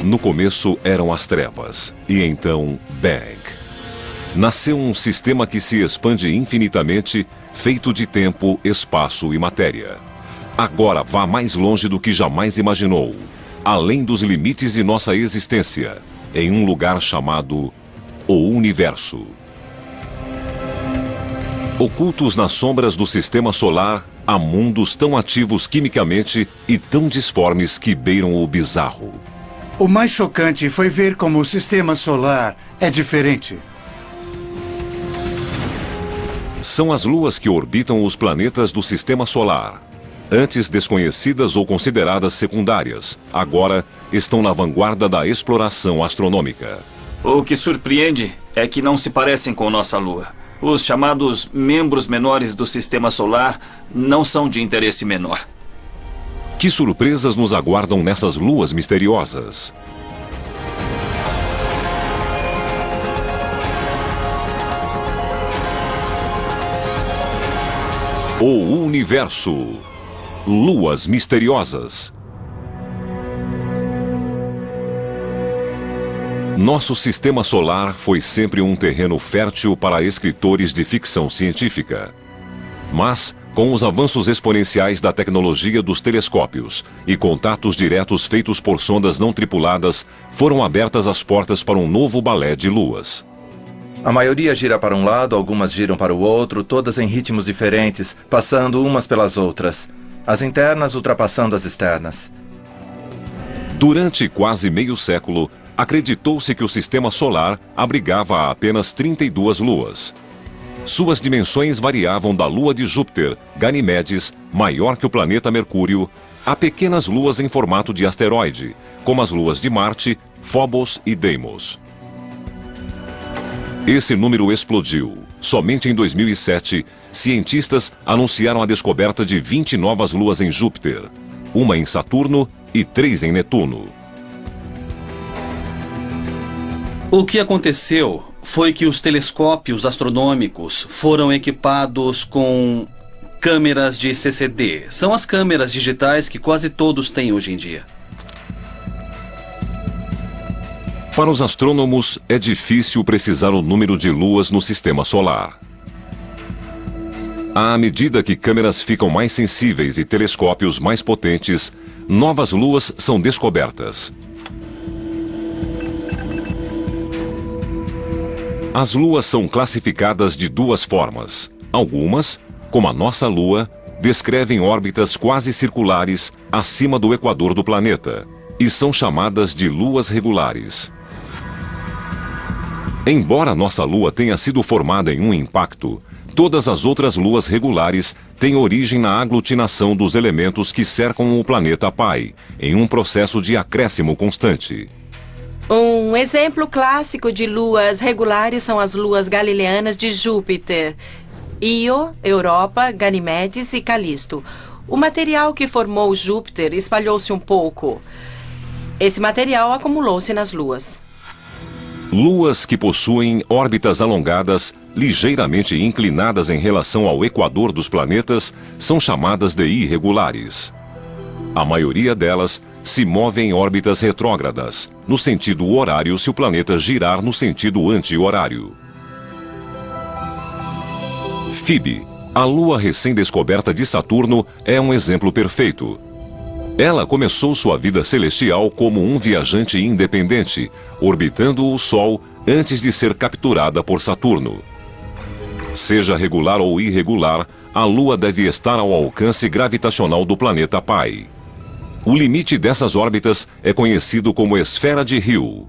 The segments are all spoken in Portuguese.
No começo eram as trevas, e então, Bang. Nasceu um sistema que se expande infinitamente, feito de tempo, espaço e matéria. Agora vá mais longe do que jamais imaginou, além dos limites de nossa existência, em um lugar chamado o Universo. Ocultos nas sombras do sistema solar, há mundos tão ativos quimicamente e tão disformes que beiram o bizarro. O mais chocante foi ver como o sistema solar é diferente. São as luas que orbitam os planetas do sistema solar. Antes desconhecidas ou consideradas secundárias, agora estão na vanguarda da exploração astronômica. O que surpreende é que não se parecem com nossa Lua. Os chamados membros menores do sistema solar não são de interesse menor. Que surpresas nos aguardam nessas luas misteriosas? O Universo. Luas misteriosas. Nosso sistema solar foi sempre um terreno fértil para escritores de ficção científica. Mas, com os avanços exponenciais da tecnologia dos telescópios e contatos diretos feitos por sondas não tripuladas, foram abertas as portas para um novo balé de luas. A maioria gira para um lado, algumas giram para o outro, todas em ritmos diferentes, passando umas pelas outras. As internas ultrapassando as externas. Durante quase meio século, acreditou-se que o sistema solar abrigava apenas 32 luas. Suas dimensões variavam da lua de Júpiter, Ganimedes, maior que o planeta Mercúrio, a pequenas luas em formato de asteroide, como as luas de Marte, Phobos e Deimos. Esse número explodiu. Somente em 2007, cientistas anunciaram a descoberta de 20 novas luas em Júpiter, uma em Saturno e 3 em Netuno. O que aconteceu foi que os telescópios astronômicos foram equipados com câmeras de CCD. São as câmeras digitais que quase todos têm hoje em dia. Para os astrônomos, é difícil precisar o número de luas no sistema solar. À medida que câmeras ficam mais sensíveis e telescópios mais potentes, novas luas são descobertas. As luas são classificadas de duas formas. Algumas, como a nossa Lua, descrevem órbitas quase circulares acima do equador do planeta e são chamadas de luas regulares. Embora nossa Lua tenha sido formada em um impacto, todas as outras luas regulares têm origem na aglutinação dos elementos que cercam o planeta pai, em um processo de acréscimo constante. Um exemplo clássico de luas regulares são as luas galileanas de Júpiter, Io, Europa, Ganimedes e Calisto. O material que formou Júpiter espalhou-se um pouco. Esse material acumulou-se nas luas. Luas que possuem órbitas alongadas, ligeiramente inclinadas em relação ao equador dos planetas, são chamadas de irregulares. A maioria delas se move em órbitas retrógradas, no sentido horário se o planeta girar no sentido anti-horário. Phoebe, a lua recém-descoberta de Saturno, é um exemplo perfeito. Ela começou sua vida celestial como um viajante independente, orbitando o Sol antes de ser capturada por Saturno. Seja regular ou irregular, a Lua deve estar ao alcance gravitacional do planeta pai. O limite dessas órbitas é conhecido como esfera de Hill.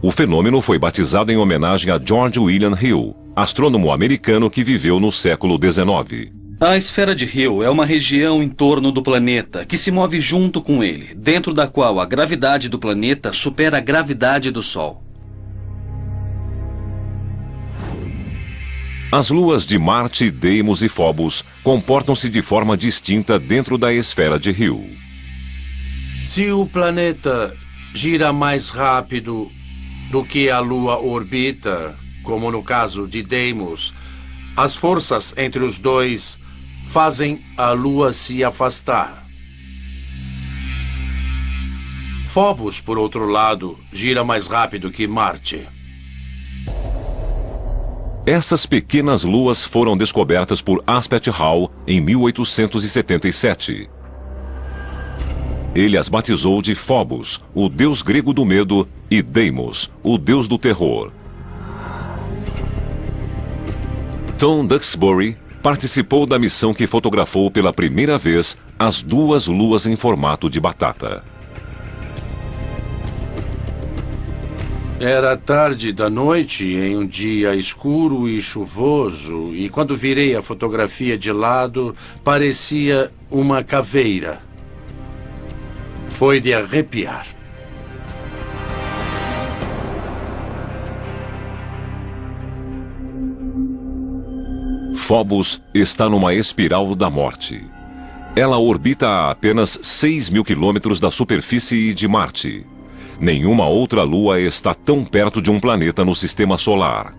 O fenômeno foi batizado em homenagem a George William Hill, astrônomo americano que viveu no século XIX. A esfera de Hill é uma região em torno do planeta que se move junto com ele, dentro da qual a gravidade do planeta supera a gravidade do Sol. As luas de Marte, Deimos e Phobos comportam-se de forma distinta dentro da esfera de Hill. Se o planeta gira mais rápido do que a Lua orbita, como no caso de Deimos, as forças entre os dois fazem a Lua se afastar. Phobos, por outro lado, gira mais rápido que Marte. Essas pequenas luas foram descobertas por Aspet Hall em 1877. Ele as batizou de Phobos, o deus grego do medo, e Deimos, o deus do terror. Tom Duxbury participou da missão que fotografou pela primeira vez as duas luas em formato de batata. Era tarde da noite, em um dia escuro e chuvoso, e quando virei a fotografia de lado, parecia uma caveira. Foi de arrepiar. Phobos está numa espiral da morte. Ela orbita a apenas 6.000 quilômetros da superfície de Marte. Nenhuma outra lua está tão perto de um planeta no sistema solar.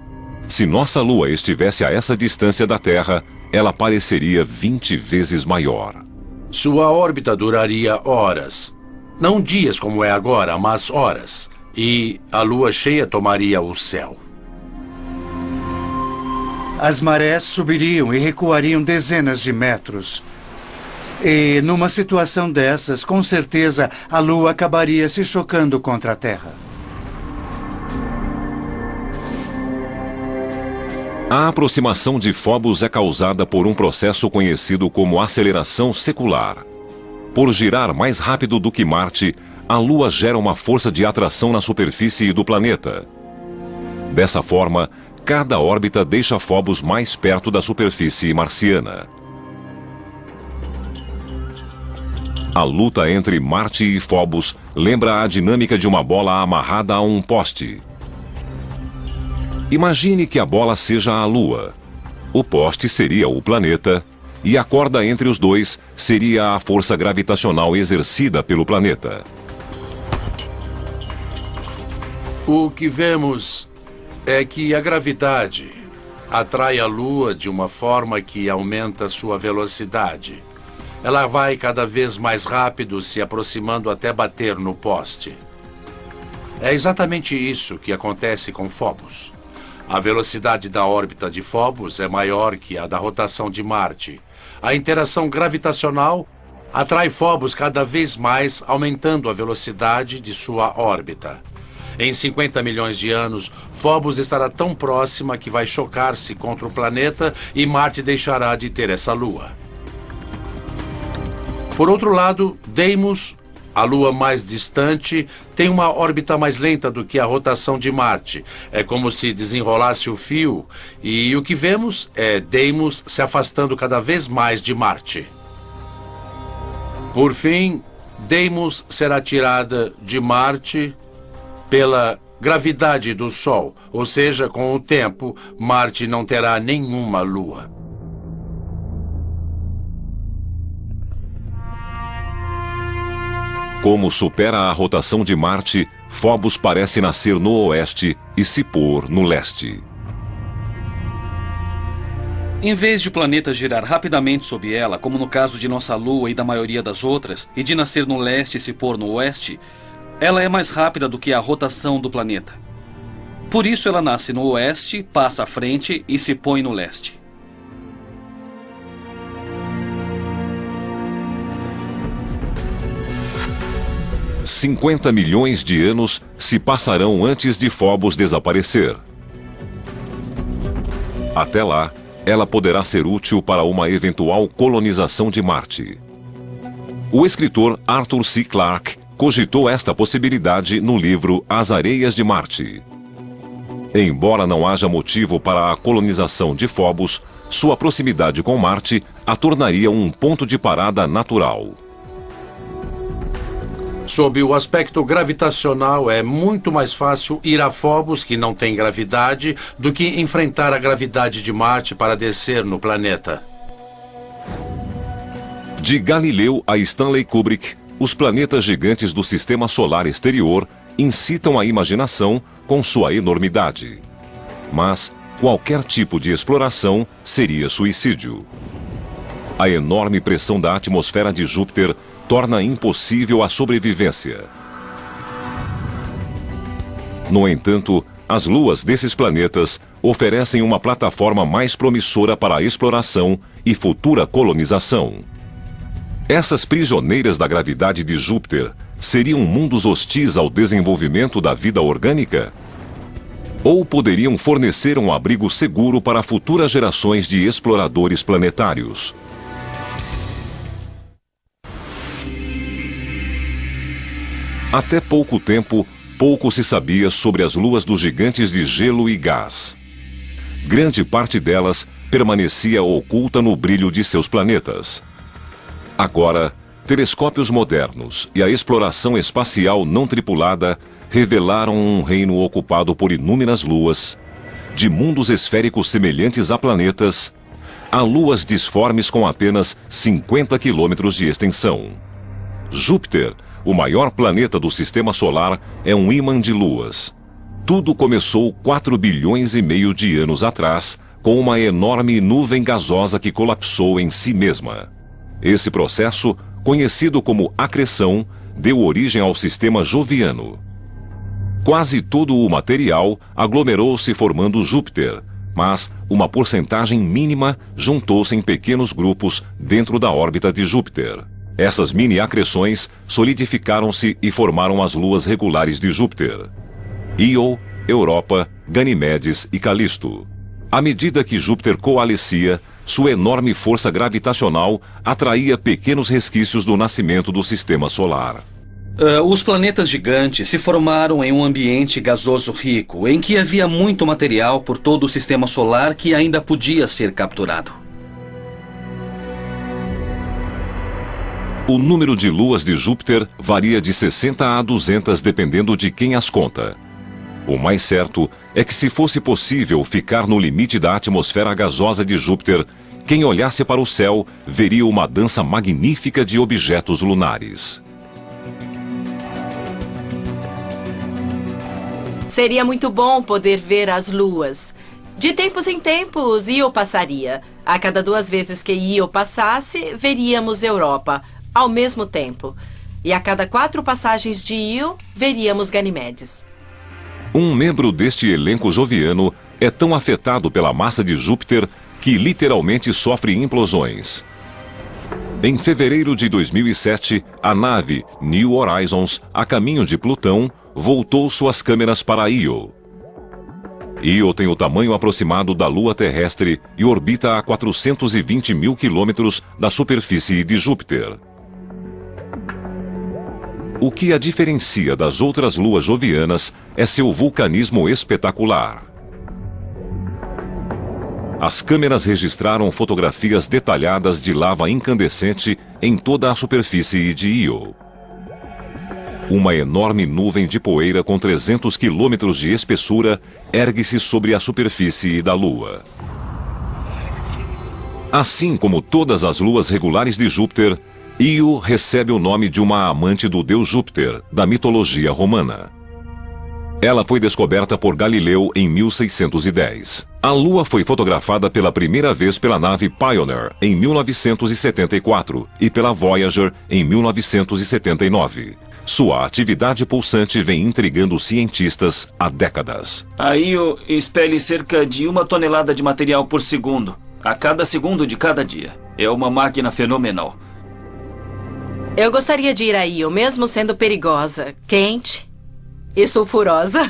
Se nossa lua estivesse a essa distância da Terra, ela pareceria 20 vezes maior. Sua órbita duraria horas. Não dias como é agora, mas horas. E a lua cheia tomaria o céu. As marés subiriam e recuariam dezenas de metros. E, numa situação dessas, com certeza, a Lua acabaria se chocando contra a Terra. A aproximação de Phobos é causada por um processo conhecido como aceleração secular. Por girar mais rápido do que Marte, a Lua gera uma força de atração na superfície do planeta. Dessa forma, cada órbita deixa Phobos mais perto da superfície marciana. A luta entre Marte e Phobos lembra a dinâmica de uma bola amarrada a um poste. Imagine que a bola seja a Lua. O poste seria o planeta e a corda entre os dois seria a força gravitacional exercida pelo planeta. O que vemos é que a gravidade atrai a Lua de uma forma que aumenta sua velocidade. Ela vai cada vez mais rápido, se aproximando até bater no poste. É exatamente isso que acontece com Phobos. A velocidade da órbita de Phobos é maior que a da rotação de Marte. A interação gravitacional atrai Phobos cada vez mais, aumentando a velocidade de sua órbita. Em 50 milhões de anos, Phobos estará tão próxima que vai chocar-se contra o planeta e Marte deixará de ter essa lua. Por outro lado, Deimos, a lua mais distante, tem uma órbita mais lenta do que a rotação de Marte. É como se desenrolasse o fio, e o que vemos é Deimos se afastando cada vez mais de Marte. Por fim, Deimos será tirada de Marte pela gravidade do Sol, ou seja, com o tempo, Marte não terá nenhuma lua. Como supera a rotação de Marte, Phobos parece nascer no oeste e se pôr no leste. Em vez de o planeta girar rapidamente sob ela, como no caso de nossa Lua e da maioria das outras, e de nascer no leste e se pôr no oeste, ela é mais rápida do que a rotação do planeta. Por isso ela nasce no oeste, passa à frente e se põe no leste. $50 milhões de anos se passarão antes de Phobos desaparecer. Até lá, ela poderá ser útil para uma eventual colonização de Marte. O escritor Arthur C. Clarke cogitou esta possibilidade no livro As Areias de Marte. Embora não haja motivo para a colonização de Phobos, sua proximidade com Marte a tornaria um ponto de parada natural. Sob o aspecto gravitacional, é muito mais fácil ir a Phobos, que não tem gravidade, do que enfrentar a gravidade de Marte para descer no planeta. De Galileu a Stanley Kubrick, os planetas gigantes do sistema solar exterior incitam a imaginação com sua enormidade. Mas qualquer tipo de exploração seria suicídio. A enorme pressão da atmosfera de Júpiter torna impossível a sobrevivência. No entanto, as luas desses planetas oferecem uma plataforma mais promissora para a exploração e futura colonização. Essas prisioneiras da gravidade de Júpiter seriam mundos hostis ao desenvolvimento da vida orgânica? Ou poderiam fornecer um abrigo seguro para futuras gerações de exploradores planetários? Até pouco tempo, pouco se sabia sobre as luas dos gigantes de gelo e gás. Grande parte delas permanecia oculta no brilho de seus planetas. Agora, telescópios modernos e a exploração espacial não tripulada revelaram um reino ocupado por inúmeras luas, de mundos esféricos semelhantes a planetas, a luas disformes com apenas 50 quilômetros de extensão. Júpiter, o maior planeta do Sistema Solar, é um ímã de luas. Tudo começou 4 bilhões e meio de anos atrás, com uma enorme nuvem gasosa que colapsou em si mesma. Esse processo, conhecido como acreção, deu origem ao sistema joviano. Quase todo o material aglomerou-se formando Júpiter, mas uma porcentagem mínima juntou-se em pequenos grupos dentro da órbita de Júpiter. Essas mini-acreções solidificaram-se e formaram as luas regulares de Júpiter: Io, Europa, Ganimedes e Calisto. À medida que Júpiter coalescia, sua enorme força gravitacional atraía pequenos resquícios do nascimento do Sistema Solar. Os planetas gigantes se formaram em um ambiente gasoso rico, em que havia muito material por todo o Sistema Solar que ainda podia ser capturado. O número de luas de Júpiter varia de 60 a 200 dependendo de quem as conta. O mais certo é que, se fosse possível ficar no limite da atmosfera gasosa de Júpiter, quem olhasse para o céu veria uma dança magnífica de objetos lunares. Seria muito bom poder ver as luas. De tempos em tempos, Io passaria. A cada 2 vezes que Io passasse, veríamos Europa, ao mesmo tempo. E a cada 4 passagens de Io, veríamos Ganimedes. Um membro deste elenco joviano é tão afetado pela massa de Júpiter que literalmente sofre implosões. Em fevereiro de 2007, a nave New Horizons, a caminho de Plutão, voltou suas câmeras para Io. Io tem o tamanho aproximado da Lua terrestre e orbita a 420 mil quilômetros da superfície de Júpiter. O que a diferencia das outras luas jovianas é seu vulcanismo espetacular. As câmeras registraram fotografias detalhadas de lava incandescente em toda a superfície de Io. Uma enorme nuvem de poeira com 300 quilômetros de espessura ergue-se sobre a superfície da Lua. Assim como todas as luas regulares de Júpiter, Io recebe o nome de uma amante do deus Júpiter, da mitologia romana. Ela foi descoberta por Galileu em 1610. A Lua foi fotografada pela primeira vez pela nave Pioneer em 1974 e pela Voyager em 1979. Sua atividade pulsante vem intrigando cientistas há décadas. A Io expele cerca de 1 tonelada de material por segundo, a cada segundo de cada dia. É uma máquina fenomenal. Eu gostaria de ir a Io, mesmo sendo perigosa, quente e sulfurosa.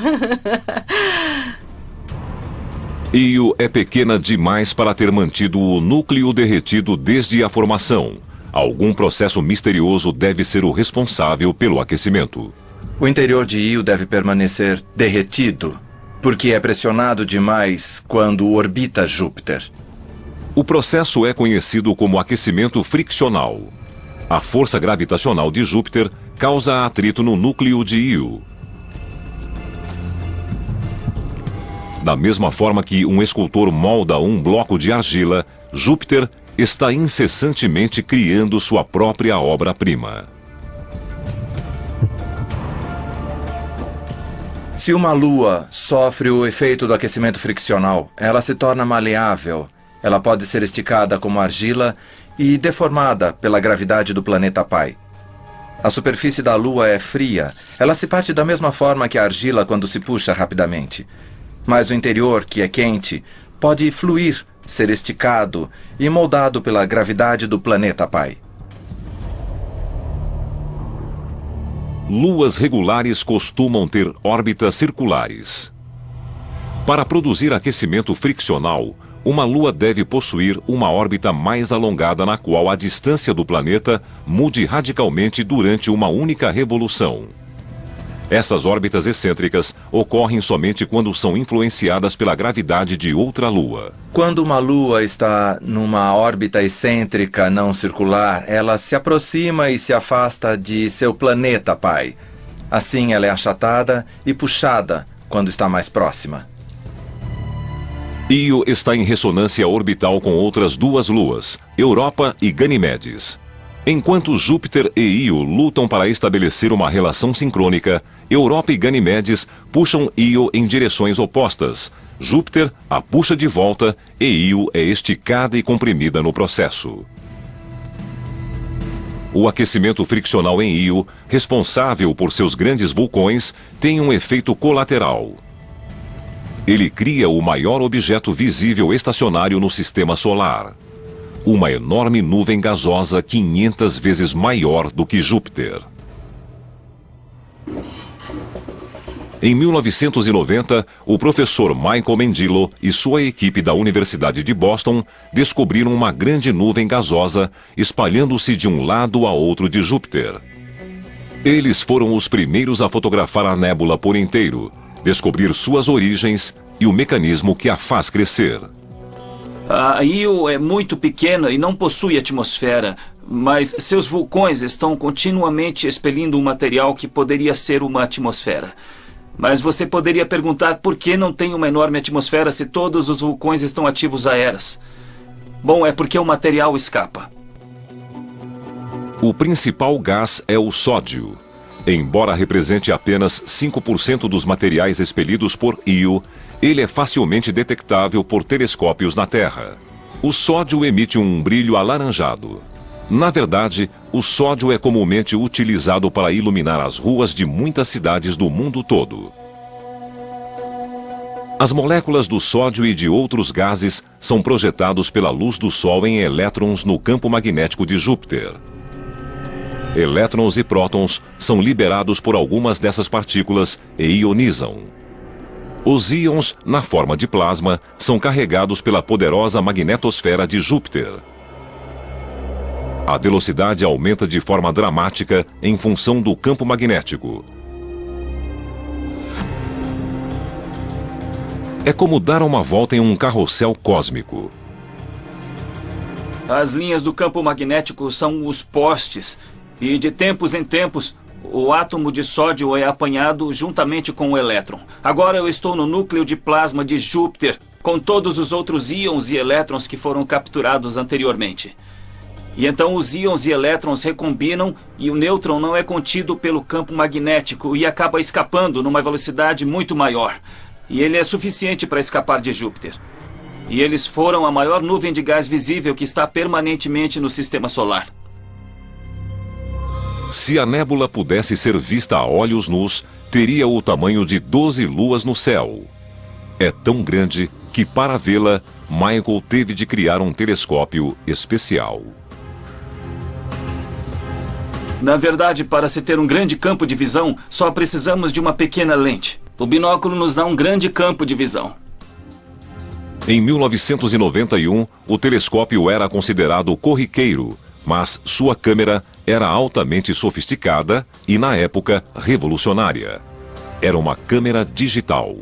Io é pequena demais para ter mantido o núcleo derretido desde a formação. Algum processo misterioso deve ser o responsável pelo aquecimento. O interior de Io deve permanecer derretido, porque é pressionado demais quando orbita Júpiter. O processo é conhecido como aquecimento friccional. A força gravitacional de Júpiter causa atrito no núcleo de Io. Da mesma forma que um escultor molda um bloco de argila, Júpiter está incessantemente criando sua própria obra-prima. Se uma lua sofre o efeito do aquecimento friccional, ela se torna maleável. Ela pode ser esticada como argila e deformada pela gravidade do planeta pai. A superfície da Lua é fria. Ela se parte da mesma forma que a argila quando se puxa rapidamente. Mas o interior, que é quente, pode fluir, ser esticado e moldado pela gravidade do planeta pai. Luas regulares costumam ter órbitas circulares. Para produzir aquecimento friccional, uma lua deve possuir uma órbita mais alongada na qual a distância do planeta mude radicalmente durante uma única revolução. Essas órbitas excêntricas ocorrem somente quando são influenciadas pela gravidade de outra lua. Quando uma lua está numa órbita excêntrica não circular, ela se aproxima e se afasta de seu planeta pai. Assim, ela é achatada e puxada quando está mais próxima. Io está em ressonância orbital com outras duas luas, Europa e Ganimedes. Enquanto Júpiter e Io lutam para estabelecer uma relação sincrônica, Europa e Ganimedes puxam Io em direções opostas. Júpiter a puxa de volta e Io é esticada e comprimida no processo. O aquecimento friccional em Io, responsável por seus grandes vulcões, tem um efeito colateral. Ele cria o maior objeto visível estacionário no sistema solar. Uma enorme nuvem gasosa 500 vezes maior do que Júpiter. Em 1990, o professor Michael Mendilo e sua equipe da Universidade de Boston descobriram uma grande nuvem gasosa espalhando-se de um lado a outro de Júpiter. Eles foram os primeiros a fotografar a nébula por inteiro, descobrir suas origens e o mecanismo que a faz crescer. A Io é muito pequena e não possui atmosfera, mas seus vulcões estão continuamente expelindo um material que poderia ser uma atmosfera. Mas você poderia perguntar por que não tem uma enorme atmosfera se todos os vulcões estão ativos há eras. Bom, é porque o material escapa. O principal gás é o sódio. Embora represente apenas 5% dos materiais expelidos por Io, ele é facilmente detectável por telescópios na Terra. O sódio emite um brilho alaranjado. Na verdade, o sódio é comumente utilizado para iluminar as ruas de muitas cidades do mundo todo. As moléculas do sódio e de outros gases são projetados pela luz do Sol em elétrons no campo magnético de Júpiter. Elétrons e prótons são liberados por algumas dessas partículas e ionizam. Os íons, na forma de plasma, são carregados pela poderosa magnetosfera de Júpiter. A velocidade aumenta de forma dramática em função do campo magnético. É como dar uma volta em um carrossel cósmico. As linhas do campo magnético são os postes, e de tempos em tempos, o átomo de sódio é apanhado juntamente com o elétron. Agora eu estou no núcleo de plasma de Júpiter, com todos os outros íons e elétrons que foram capturados anteriormente. E então os íons e elétrons recombinam e o nêutron não é contido pelo campo magnético e acaba escapando numa velocidade muito maior. E ele é suficiente para escapar de Júpiter. E eles foram a maior nuvem de gás visível que está permanentemente no sistema solar. Se a nébula pudesse ser vista a olhos nus, teria o tamanho de 12 luas no céu. É tão grande que, para vê-la, Michael teve de criar um telescópio especial. Na verdade, para se ter um grande campo de visão, só precisamos de uma pequena lente. O binóculo nos dá um grande campo de visão. Em 1991, o telescópio era considerado corriqueiro, mas sua câmera era altamente sofisticada e, na época, revolucionária. Era uma câmera digital.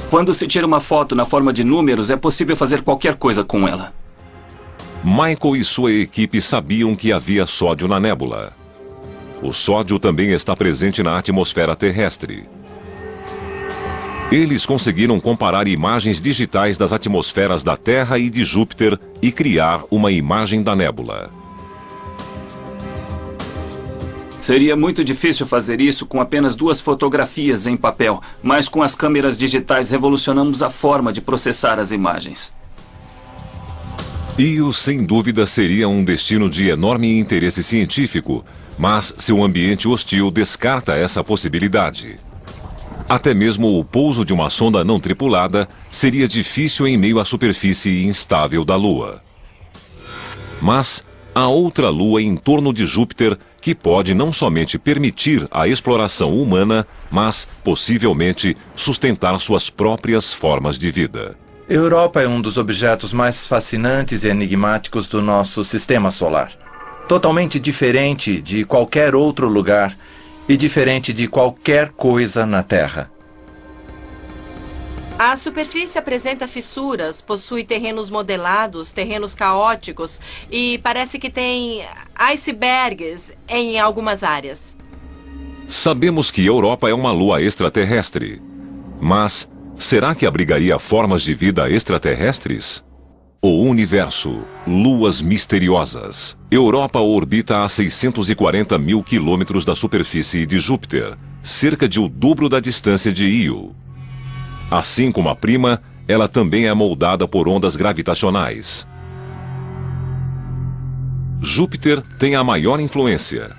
Quando se tira uma foto na forma de números, é possível fazer qualquer coisa com ela. Michael e sua equipe sabiam que havia sódio na nébula. O sódio também está presente na atmosfera terrestre. Eles conseguiram comparar imagens digitais das atmosferas da Terra e de Júpiter e criar uma imagem da nébula. Seria muito difícil fazer isso com apenas 2 fotografias em papel, mas com as câmeras digitais revolucionamos a forma de processar as imagens. Io, sem dúvida, seria um destino de enorme interesse científico, mas seu ambiente hostil descarta essa possibilidade. Até mesmo o pouso de uma sonda não tripulada seria difícil em meio à superfície instável da Lua. Mas há outra Lua em torno de Júpiter que pode não somente permitir a exploração humana, mas, possivelmente, sustentar suas próprias formas de vida. Europa é um dos objetos mais fascinantes e enigmáticos do nosso sistema solar. Totalmente diferente de qualquer outro lugar e diferente de qualquer coisa na Terra. A superfície apresenta fissuras, possui terrenos modelados, terrenos caóticos e parece que tem icebergs em algumas áreas. Sabemos que Europa é uma lua extraterrestre. Mas será que abrigaria formas de vida extraterrestres? O universo, luas misteriosas. Europa orbita a 640 mil quilômetros da superfície de Júpiter, cerca de o dobro da distância de Io. Assim como a prima, ela também é moldada por ondas gravitacionais. Júpiter tem a maior influência.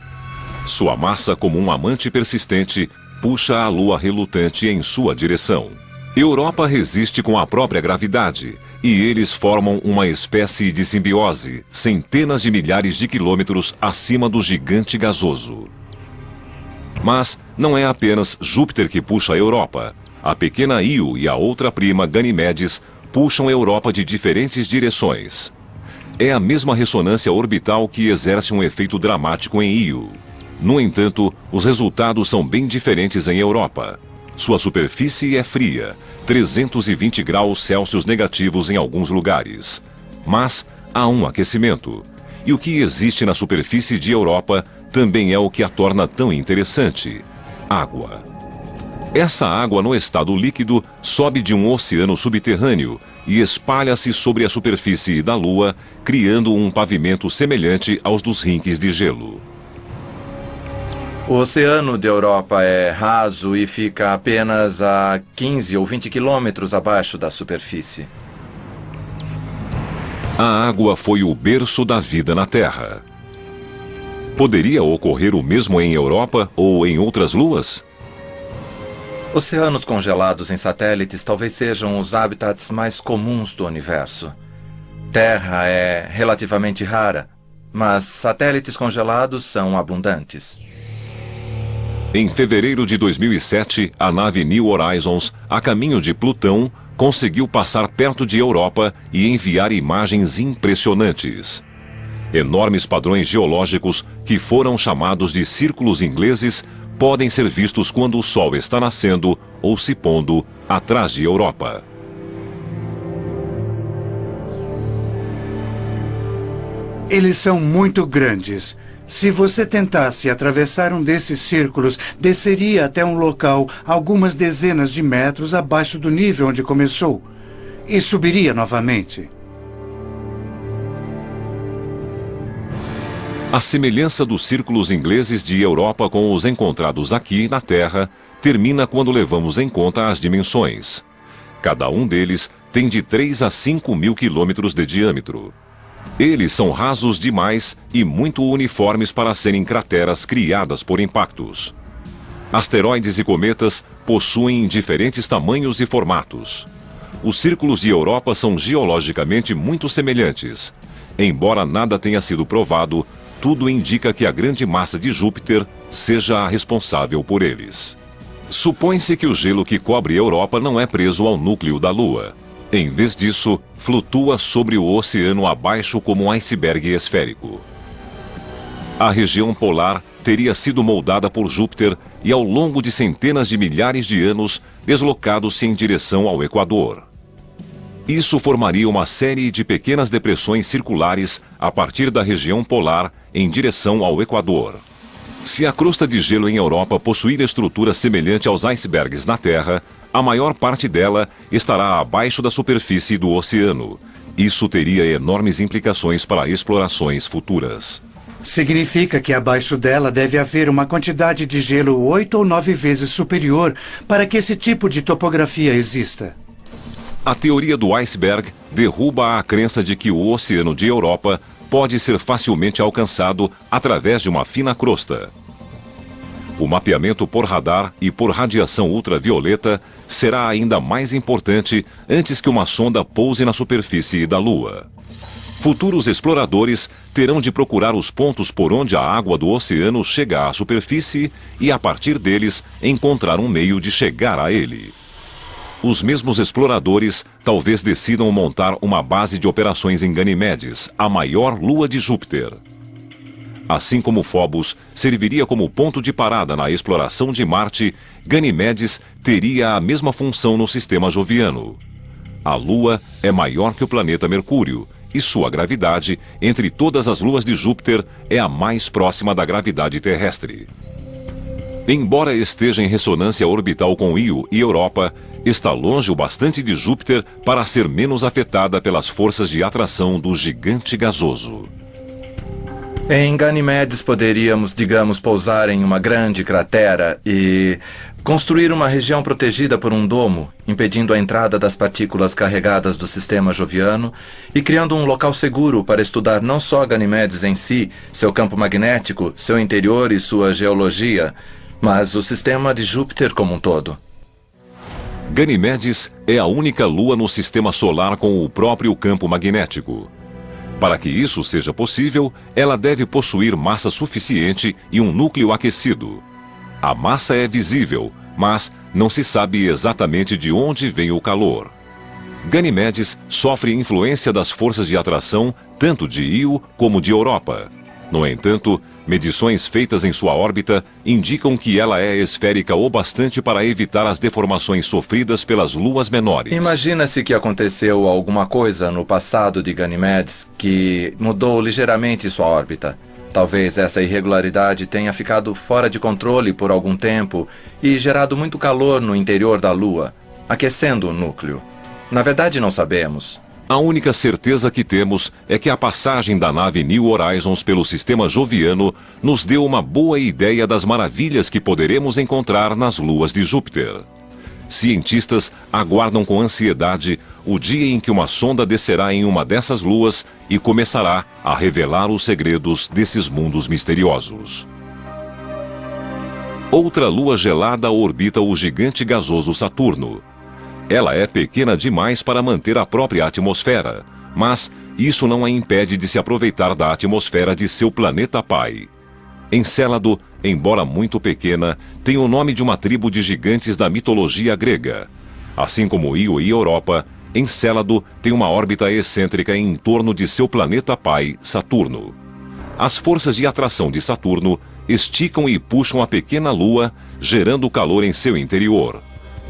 Sua massa, como um amante persistente, puxa a Lua relutante em sua direção. Europa resiste com a própria gravidade, e eles formam uma espécie de simbiose, centenas de milhares de quilômetros acima do gigante gasoso. Mas não é apenas Júpiter que puxa a Europa. A pequena Io e a outra prima, Ganimedes, puxam a Europa de diferentes direções. É a mesma ressonância orbital que exerce um efeito dramático em Io. No entanto, os resultados são bem diferentes em Europa. Sua superfície é fria, 320 graus Celsius negativos em alguns lugares. Mas há um aquecimento. E o que existe na superfície de Europa também é o que a torna tão interessante: água. Essa água no estado líquido sobe de um oceano subterrâneo e espalha-se sobre a superfície da Lua, criando um pavimento semelhante aos dos rinques de gelo. O oceano de Europa é raso e fica apenas a 15 ou 20 quilômetros abaixo da superfície. A água foi o berço da vida na Terra. Poderia ocorrer o mesmo em Europa ou em outras luas? Oceanos congelados em satélites talvez sejam os habitats mais comuns do universo. Terra é relativamente rara, mas satélites congelados são abundantes. Em fevereiro de 2007, a nave New Horizons, a caminho de Plutão, conseguiu passar perto de Europa e enviar imagens impressionantes. Enormes padrões geológicos, que foram chamados de círculos ingleses, podem ser vistos quando o Sol está nascendo ou se pondo atrás de Europa. Eles são muito grandes. Se você tentasse atravessar um desses círculos, desceria até um local algumas dezenas de metros abaixo do nível onde começou e subiria novamente. A semelhança dos círculos ingleses de Europa com os encontrados aqui na Terra termina quando levamos em conta as dimensões. Cada um deles tem de 3 a 5 mil quilômetros de diâmetro. Eles são rasos demais e muito uniformes para serem crateras criadas por impactos. Asteroides e cometas possuem diferentes tamanhos e formatos. Os círculos de Europa são geologicamente muito semelhantes. Embora nada tenha sido provado, tudo indica que a grande massa de Júpiter seja a responsável por eles. Supõe-se que o gelo que cobre a Europa não é preso ao núcleo da Lua. Em vez disso, flutua sobre o oceano abaixo como um iceberg esférico. A região polar teria sido moldada por Júpiter e, ao longo de centenas de milhares de anos, deslocado-se em direção ao Equador. Isso formaria uma série de pequenas depressões circulares a partir da região polar em direção ao Equador. Se a crosta de gelo em Europa possuir estrutura semelhante aos icebergs na Terra, a maior parte dela estará abaixo da superfície do oceano. Isso teria enormes implicações para explorações futuras. Significa que abaixo dela deve haver uma quantidade de gelo 8 ou 9 vezes superior para que esse tipo de topografia exista. A teoria do iceberg derruba a crença de que o oceano de Europa pode ser facilmente alcançado através de uma fina crosta. O mapeamento por radar e por radiação ultravioleta será ainda mais importante antes que uma sonda pouse na superfície da Lua. Futuros exploradores terão de procurar os pontos por onde a água do oceano chega à superfície e, a partir deles, encontrar um meio de chegar a ele. Os mesmos exploradores talvez decidam montar uma base de operações em Ganimedes, a maior lua de Júpiter. Assim como Phobos serviria como ponto de parada na exploração de Marte, Ganimedes teria a mesma função no sistema joviano. A Lua é maior que o planeta Mercúrio, e sua gravidade, entre todas as luas de Júpiter, é a mais próxima da gravidade terrestre. Embora esteja em ressonância orbital com Io e Europa, está longe o bastante de Júpiter para ser menos afetada pelas forças de atração do gigante gasoso. Em Ganimedes poderíamos, digamos, pousar em uma grande cratera e construir uma região protegida por um domo, impedindo a entrada das partículas carregadas do sistema joviano e criando um local seguro para estudar não só Ganimedes em si, seu campo magnético, seu interior e sua geologia, mas o sistema de Júpiter como um todo. Ganimedes é a única lua no sistema solar com o próprio campo magnético. Para que isso seja possível, ela deve possuir massa suficiente e um núcleo aquecido. A massa é visível, mas não se sabe exatamente de onde vem o calor. Ganimedes sofre influência das forças de atração tanto de Io como de Europa. No entanto, medições feitas em sua órbita indicam que ela é esférica o bastante para evitar as deformações sofridas pelas luas menores. Imagina-se que aconteceu alguma coisa no passado de Ganimedes que mudou ligeiramente sua órbita. Talvez essa irregularidade tenha ficado fora de controle por algum tempo e gerado muito calor no interior da Lua, aquecendo o núcleo. Na verdade, não sabemos. A única certeza que temos é que a passagem da nave New Horizons pelo sistema joviano nos deu uma boa ideia das maravilhas que poderemos encontrar nas luas de Júpiter. Cientistas aguardam com ansiedade o dia em que uma sonda descerá em uma dessas luas e começará a revelar os segredos desses mundos misteriosos. Outra lua gelada orbita o gigante gasoso Saturno. Ela é pequena demais para manter a própria atmosfera, mas isso não a impede de se aproveitar da atmosfera de seu planeta pai. Encélado, embora muito pequena, tem o nome de uma tribo de gigantes da mitologia grega. Assim como Io e Europa, Encélado tem uma órbita excêntrica em torno de seu planeta pai, Saturno. As forças de atração de Saturno esticam e puxam a pequena lua, gerando calor em seu interior.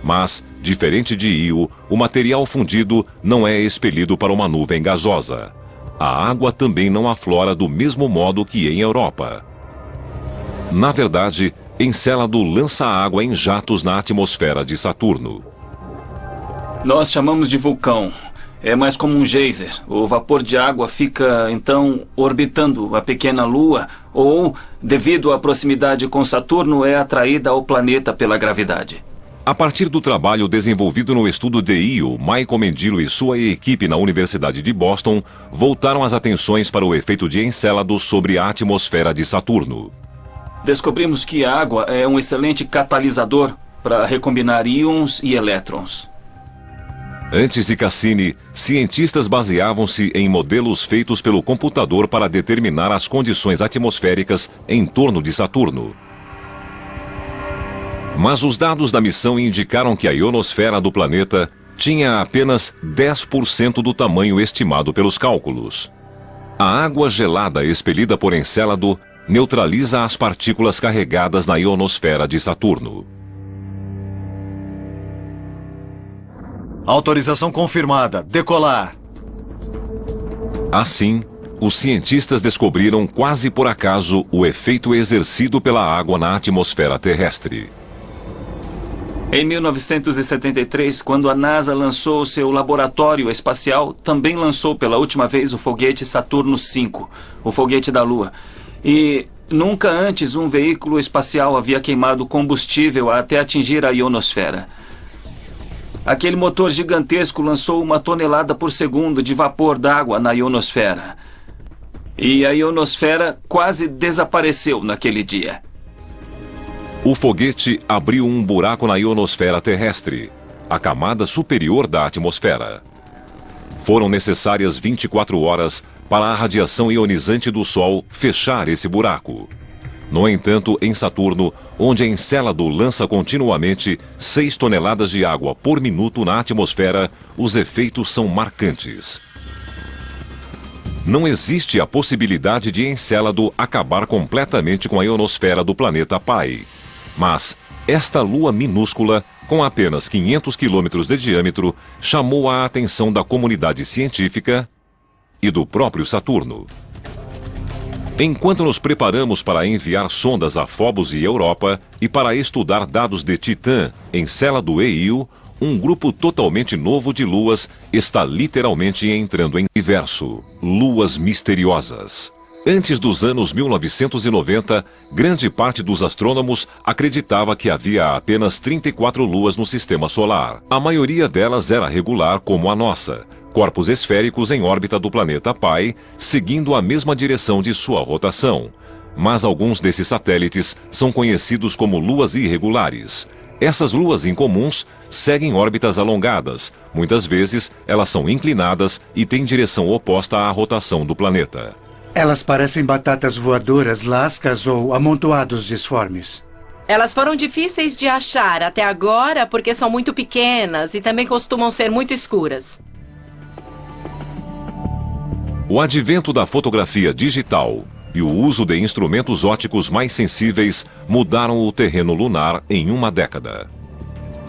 Mas, diferente de Io, o material fundido não é expelido para uma nuvem gasosa. A água também não aflora do mesmo modo que em Europa. Na verdade, Encélado lança água em jatos na atmosfera de Saturno. Nós chamamos de vulcão. É mais como um geyser. O vapor de água fica, então, orbitando a pequena lua ou, devido à proximidade com Saturno, é atraída ao planeta pela gravidade. A partir do trabalho desenvolvido no estudo de Io, Michael Mendilo e sua equipe na Universidade de Boston voltaram as atenções para o efeito de Encélado sobre a atmosfera de Saturno. Descobrimos que a água é um excelente catalisador para recombinar íons e elétrons. Antes de Cassini, cientistas baseavam-se em modelos feitos pelo computador para determinar as condições atmosféricas em torno de Saturno. Mas os dados da missão indicaram que a ionosfera do planeta tinha apenas 10% do tamanho estimado pelos cálculos. A água gelada expelida por Encélado neutraliza as partículas carregadas na ionosfera de Saturno. Autorização confirmada. Decolar. Assim, os cientistas descobriram quase por acaso o efeito exercido pela água na atmosfera terrestre. Em 1973, quando a NASA lançou seu laboratório espacial, também lançou pela última vez o foguete Saturno V, o foguete da Lua. E nunca antes um veículo espacial havia queimado combustível até atingir a ionosfera. Aquele motor gigantesco lançou 1 tonelada por segundo de vapor d'água na ionosfera. E a ionosfera quase desapareceu naquele dia. O foguete abriu um buraco na ionosfera terrestre, a camada superior da atmosfera. Foram necessárias 24 horas para a radiação ionizante do Sol fechar esse buraco. No entanto, em Saturno, onde Encélado lança continuamente 6 toneladas de água por minuto na atmosfera, os efeitos são marcantes. Não existe a possibilidade de Encélado acabar completamente com a ionosfera do planeta pai. Mas esta lua minúscula, com apenas 500 quilômetros de diâmetro, chamou a atenção da comunidade científica e do próprio Saturno. Enquanto nos preparamos para enviar sondas a Phobos e Europa e para estudar dados de Titã, Encélado e Io, um grupo totalmente novo de luas está literalmente entrando em universo. Luas misteriosas. Antes dos anos 1990, grande parte dos astrônomos acreditava que havia apenas 34 luas no sistema solar. A maioria delas era regular como a nossa, corpos esféricos em órbita do planeta pai, seguindo a mesma direção de sua rotação. Mas alguns desses satélites são conhecidos como luas irregulares. Essas luas incomuns seguem órbitas alongadas. Muitas vezes, elas são inclinadas e têm direção oposta à rotação do planeta. Elas parecem batatas voadoras, lascas ou amontoados disformes. Elas foram difíceis de achar até agora porque são muito pequenas e também costumam ser muito escuras. O advento da fotografia digital e o uso de instrumentos ópticos mais sensíveis mudaram o terreno lunar em uma década.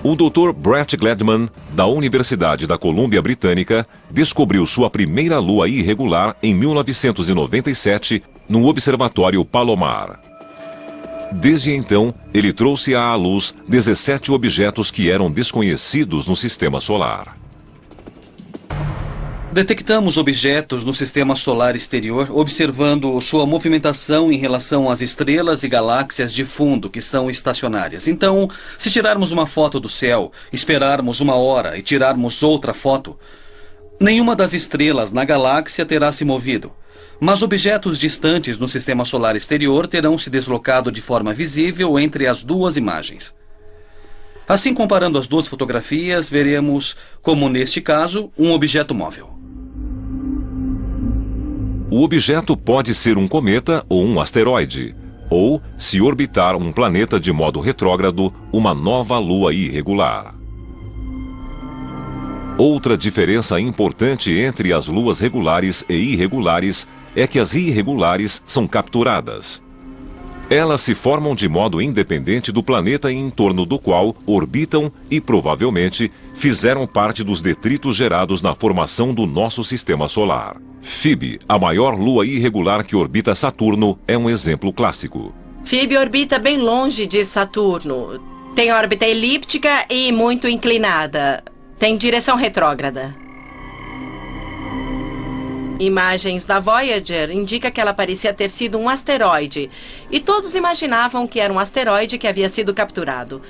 O Dr. Brett Gladman, da Universidade da Colômbia Britânica, descobriu sua primeira lua irregular em 1997 no Observatório Palomar. Desde então, ele trouxe à luz 17 objetos que eram desconhecidos no sistema solar. Detectamos objetos no sistema solar exterior, observando sua movimentação em relação às estrelas e galáxias de fundo, que são estacionárias. Então, se tirarmos uma foto do céu, esperarmos 1 hora e tirarmos outra foto, nenhuma das estrelas na galáxia terá se movido. Mas objetos distantes no sistema solar exterior terão se deslocado de forma visível entre as duas imagens. Assim, comparando as duas fotografias, veremos, como neste caso, um objeto móvel. O objeto pode ser um cometa ou um asteroide, ou, se orbitar um planeta de modo retrógrado, uma nova lua irregular. Outra diferença importante entre as luas regulares e irregulares é que as irregulares são capturadas. Elas se formam de modo independente do planeta em torno do qual orbitam e, provavelmente, fizeram parte dos detritos gerados na formação do nosso sistema solar. Phoebe, a maior lua irregular que orbita Saturno, é um exemplo clássico. Phoebe orbita bem longe de Saturno. Tem órbita elíptica e muito inclinada. Tem direção retrógrada. Imagens da Voyager indicam que ela parecia ter sido um asteroide. E todos imaginavam que era um asteroide que havia sido capturado.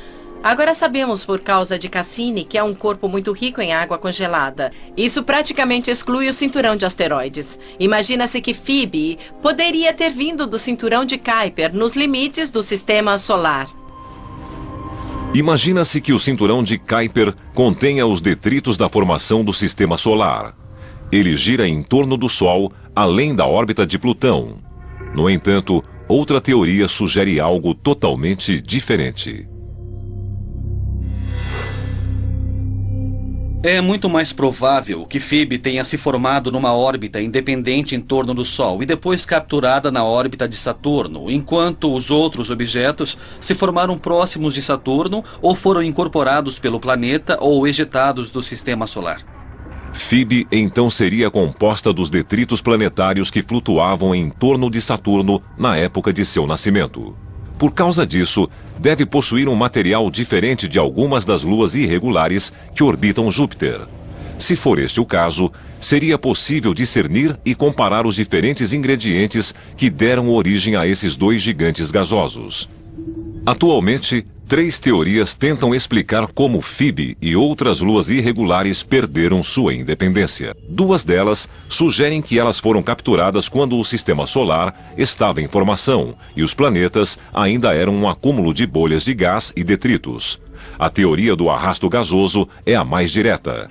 Agora sabemos por causa de Cassini que é um corpo muito rico em água congelada. Isso praticamente exclui o cinturão de asteroides. Imagina-se que Phoebe poderia ter vindo do cinturão de Kuiper nos limites do sistema solar. Imagina-se que o cinturão de Kuiper contenha os detritos da formação do sistema solar. Ele gira em torno do Sol, além da órbita de Plutão. No entanto, outra teoria sugere algo totalmente diferente. É muito mais provável que Phoebe tenha se formado numa órbita independente em torno do Sol e depois capturada na órbita de Saturno, enquanto os outros objetos se formaram próximos de Saturno ou foram incorporados pelo planeta ou ejetados do sistema solar. Phoebe então seria composta dos detritos planetários que flutuavam em torno de Saturno na época de seu nascimento. Por causa disso, deve possuir um material diferente de algumas das luas irregulares que orbitam Júpiter. Se for este o caso, seria possível discernir e comparar os diferentes ingredientes que deram origem a esses dois gigantes gasosos. Atualmente, 3 teorias tentam explicar como Phoebe e outras luas irregulares perderam sua independência. 2 delas sugerem que elas foram capturadas quando o sistema solar estava em formação e os planetas ainda eram um acúmulo de bolhas de gás e detritos. A teoria do arrasto gasoso é a mais direta.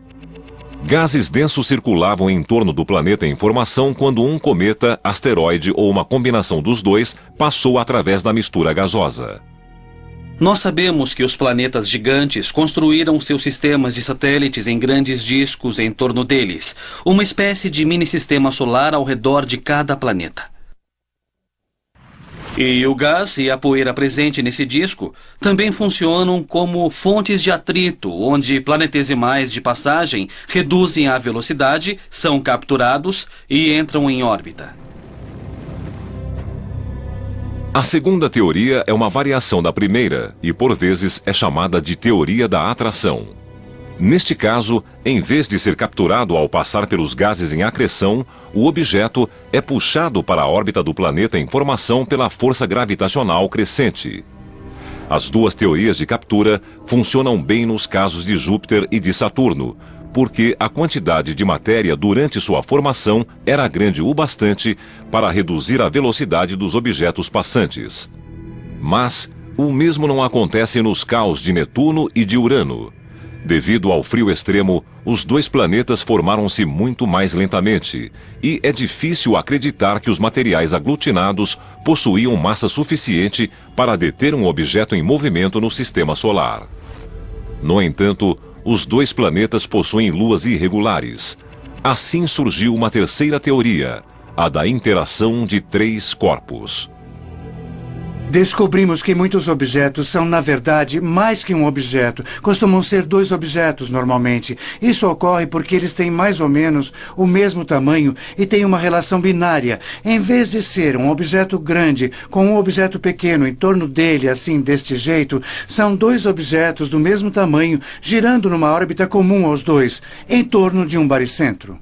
Gases densos circulavam em torno do planeta em formação quando um cometa, asteroide ou uma combinação dos dois passou através da mistura gasosa. Nós sabemos que os planetas gigantes construíram seus sistemas de satélites em grandes discos em torno deles, uma espécie de mini-sistema solar ao redor de cada planeta. E o gás e a poeira presente nesse disco também funcionam como fontes de atrito, onde planetesimais de passagem reduzem a velocidade, são capturados e entram em órbita. A segunda teoria é uma variação da primeira e, por vezes, é chamada de teoria da atração. Neste caso, em vez de ser capturado ao passar pelos gases em acreção, o objeto é puxado para a órbita do planeta em formação pela força gravitacional crescente. As 2 teorias de captura funcionam bem nos casos de Júpiter e de Saturno, porque a quantidade de matéria durante sua formação era grande o bastante para reduzir a velocidade dos objetos passantes. Mas o mesmo não acontece nos caos de Netuno e de Urano. Devido ao frio extremo, os 2 planetas formaram-se muito mais lentamente, e é difícil acreditar que os materiais aglutinados possuíam massa suficiente para deter um objeto em movimento no sistema solar. No entanto, os 2 planetas possuem luas irregulares. Assim surgiu uma terceira teoria, a da interação de 3 corpos. Descobrimos que muitos objetos são, na verdade, mais que um objeto. Costumam ser 2 objetos, normalmente. Isso ocorre porque eles têm mais ou menos o mesmo tamanho e têm uma relação binária. Em vez de ser um objeto grande com um objeto pequeno em torno dele, assim, deste jeito, são 2 objetos do mesmo tamanho girando numa órbita comum aos 2, em torno de um baricentro.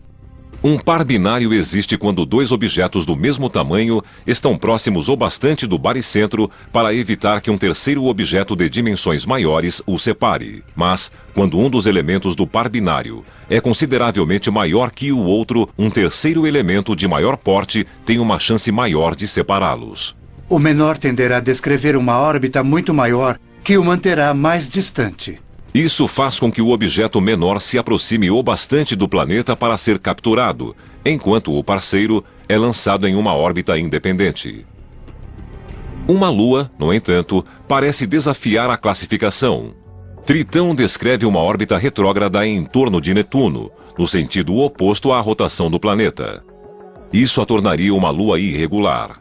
Um par binário existe quando 2 objetos do mesmo tamanho estão próximos o bastante do baricentro para evitar que um terceiro objeto de dimensões maiores o separe. Mas, quando um dos elementos do par binário é consideravelmente maior que o outro, um terceiro elemento de maior porte tem uma chance maior de separá-los. O menor tenderá a descrever uma órbita muito maior que o manterá mais distante. Isso faz com que o objeto menor se aproxime o bastante do planeta para ser capturado, enquanto o parceiro é lançado em uma órbita independente. Uma lua, no entanto, parece desafiar a classificação. Tritão descreve uma órbita retrógrada em torno de Netuno, no sentido oposto à rotação do planeta. Isso a tornaria uma lua irregular.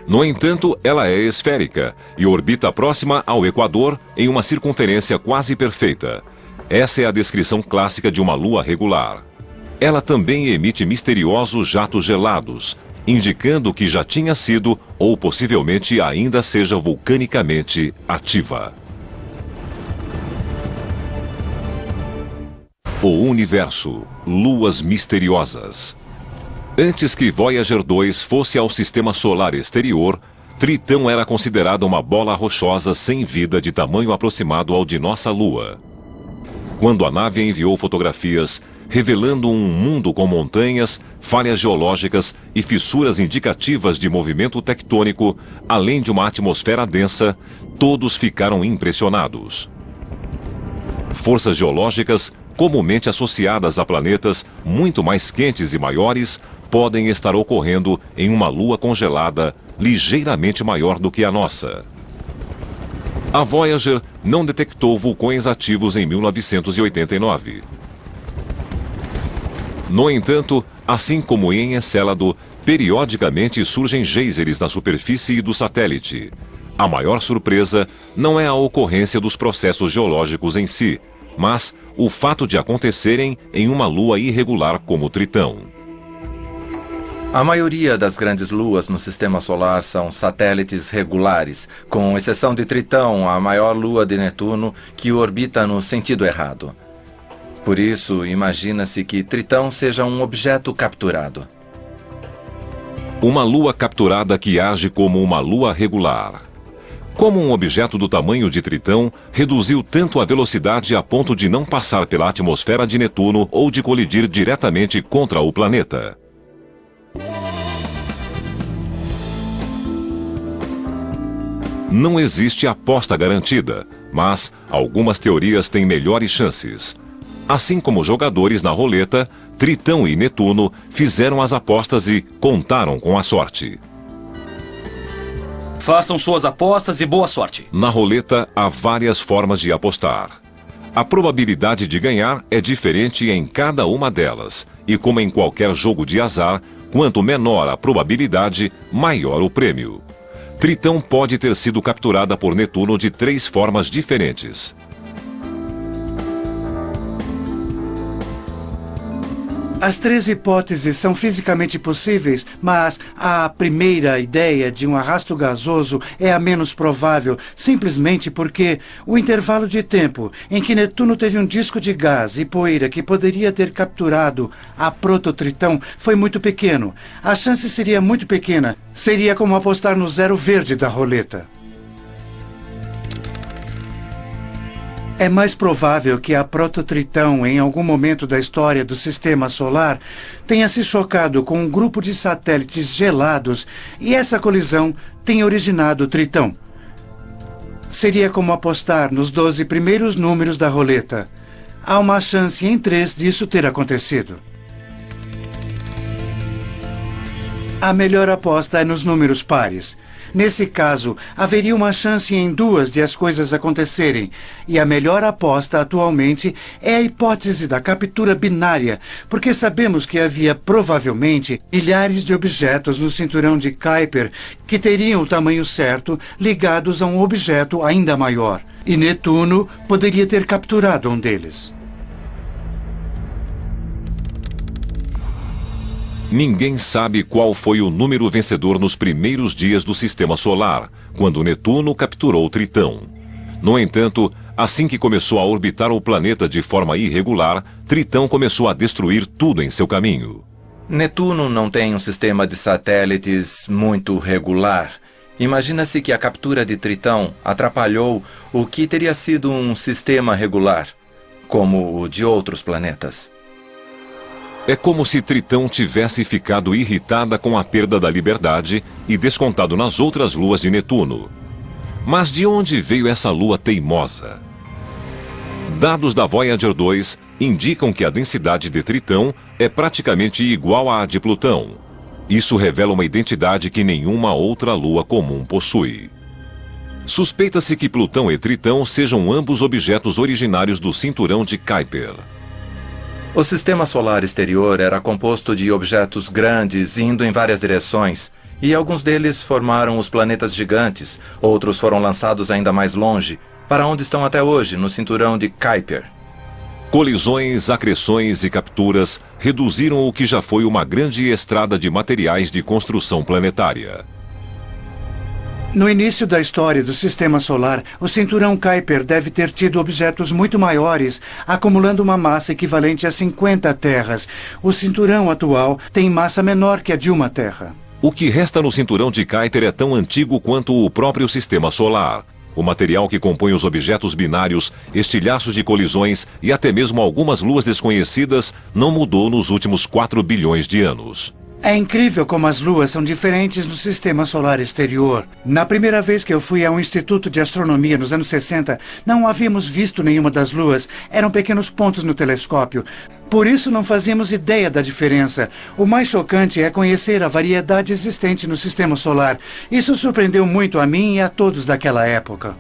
No entanto, ela é esférica e orbita próxima ao Equador em uma circunferência quase perfeita. Essa é a descrição clássica de uma lua regular. Ela também emite misteriosos jatos gelados, indicando que já tinha sido ou possivelmente ainda seja vulcanicamente ativa. O universo, luas misteriosas. Antes que Voyager 2 fosse ao sistema solar exterior, Tritão era considerada uma bola rochosa sem vida de tamanho aproximado ao de nossa Lua. Quando a nave enviou fotografias revelando um mundo com montanhas, falhas geológicas e fissuras indicativas de movimento tectônico, além de uma atmosfera densa, todos ficaram impressionados. Forças geológicas, comumente associadas a planetas muito mais quentes e maiores, podem estar ocorrendo em uma lua congelada ligeiramente maior do que a nossa. A Voyager não detectou vulcões ativos em 1989. No entanto, assim como em Encélado, periodicamente surgem geysers na superfície do satélite. A maior surpresa não é a ocorrência dos processos geológicos em si, mas o fato de acontecerem em uma lua irregular como Tritão. A maioria das grandes luas no sistema solar são satélites regulares, com exceção de Tritão, a maior lua de Netuno, que orbita no sentido errado. Por isso, imagina-se que Tritão seja um objeto capturado. Uma lua capturada que age como uma lua regular. Como um objeto do tamanho de Tritão reduziu tanto a velocidade a ponto de não passar pela atmosfera de Netuno ou de colidir diretamente contra o planeta. Não existe aposta garantida, mas algumas teorias têm melhores chances. Assim como jogadores na roleta, Tritão e Netuno fizeram as apostas e contaram com a sorte. Façam suas apostas e boa sorte. Na roleta, há várias formas de apostar. A probabilidade de ganhar é diferente em cada uma delas, e como em qualquer jogo de azar, quanto menor a probabilidade, maior o prêmio. Tritão pode ter sido capturada por Netuno de 3 formas diferentes. As 3 hipóteses são fisicamente possíveis, mas a primeira ideia de um arrasto gasoso é a menos provável, simplesmente porque o intervalo de tempo em que Netuno teve um disco de gás e poeira que poderia ter capturado a prototritão foi muito pequeno. A chance seria muito pequena. Seria como apostar no zero verde da roleta. É mais provável que a prototritão, em algum momento da história do Sistema Solar, tenha se chocado com um grupo de satélites gelados e essa colisão tenha originado o Tritão. Seria como apostar nos 12 primeiros números da roleta. Há uma chance em 3 disso ter acontecido. A melhor aposta é nos números pares. Nesse caso, haveria uma chance em 2 de as coisas acontecerem, e a melhor aposta atualmente é a hipótese da captura binária, porque sabemos que havia provavelmente milhares de objetos no cinturão de Kuiper que teriam o tamanho certo ligados a um objeto ainda maior, e Netuno poderia ter capturado um deles. Ninguém sabe qual foi o número vencedor nos primeiros dias do Sistema Solar, quando Netuno capturou Tritão. No entanto, assim que começou a orbitar o planeta de forma irregular, Tritão começou a destruir tudo em seu caminho. Netuno não tem um sistema de satélites muito regular. Imagina-se que a captura de Tritão atrapalhou o que teria sido um sistema regular, como o de outros planetas. É como se Tritão tivesse ficado irritada com a perda da liberdade e descontado nas outras luas de Netuno. Mas de onde veio essa lua teimosa? Dados da Voyager 2 indicam que a densidade de Tritão é praticamente igual à de Plutão. Isso revela uma identidade que nenhuma outra lua comum possui. Suspeita-se que Plutão e Tritão sejam ambos objetos originários do cinturão de Kuiper. O sistema solar exterior era composto de objetos grandes indo em várias direções, e alguns deles formaram os planetas gigantes, outros foram lançados ainda mais longe, para onde estão até hoje, no cinturão de Kuiper. Colisões, acreções e capturas reduziram o que já foi uma grande estrada de materiais de construção planetária. No início da história do Sistema Solar, o cinturão Kuiper deve ter tido objetos muito maiores, acumulando uma massa equivalente a 50 terras. O cinturão atual tem massa menor que a de uma terra. O que resta no cinturão de Kuiper é tão antigo quanto o próprio Sistema Solar. O material que compõe os objetos binários, estilhaços de colisões e até mesmo algumas luas desconhecidas não mudou nos últimos 4 bilhões de anos. É incrível como as luas são diferentes no Sistema Solar exterior. Na primeira vez que eu fui a um instituto de astronomia nos anos 60, não havíamos visto nenhuma das luas. Eram pequenos pontos no telescópio. Por isso não fazíamos ideia da diferença. O mais chocante é conhecer a variedade existente no Sistema Solar. Isso surpreendeu muito a mim e a todos daquela época.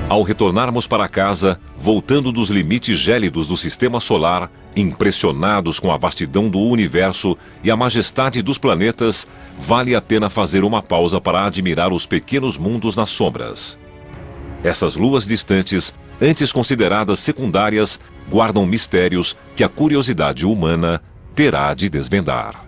Ao retornarmos para casa, voltando dos limites gélidos do Sistema Solar, impressionados com a vastidão do universo e a majestade dos planetas, vale a pena fazer uma pausa para admirar os pequenos mundos nas sombras. Essas luas distantes, antes consideradas secundárias, guardam mistérios que a curiosidade humana terá de desvendar.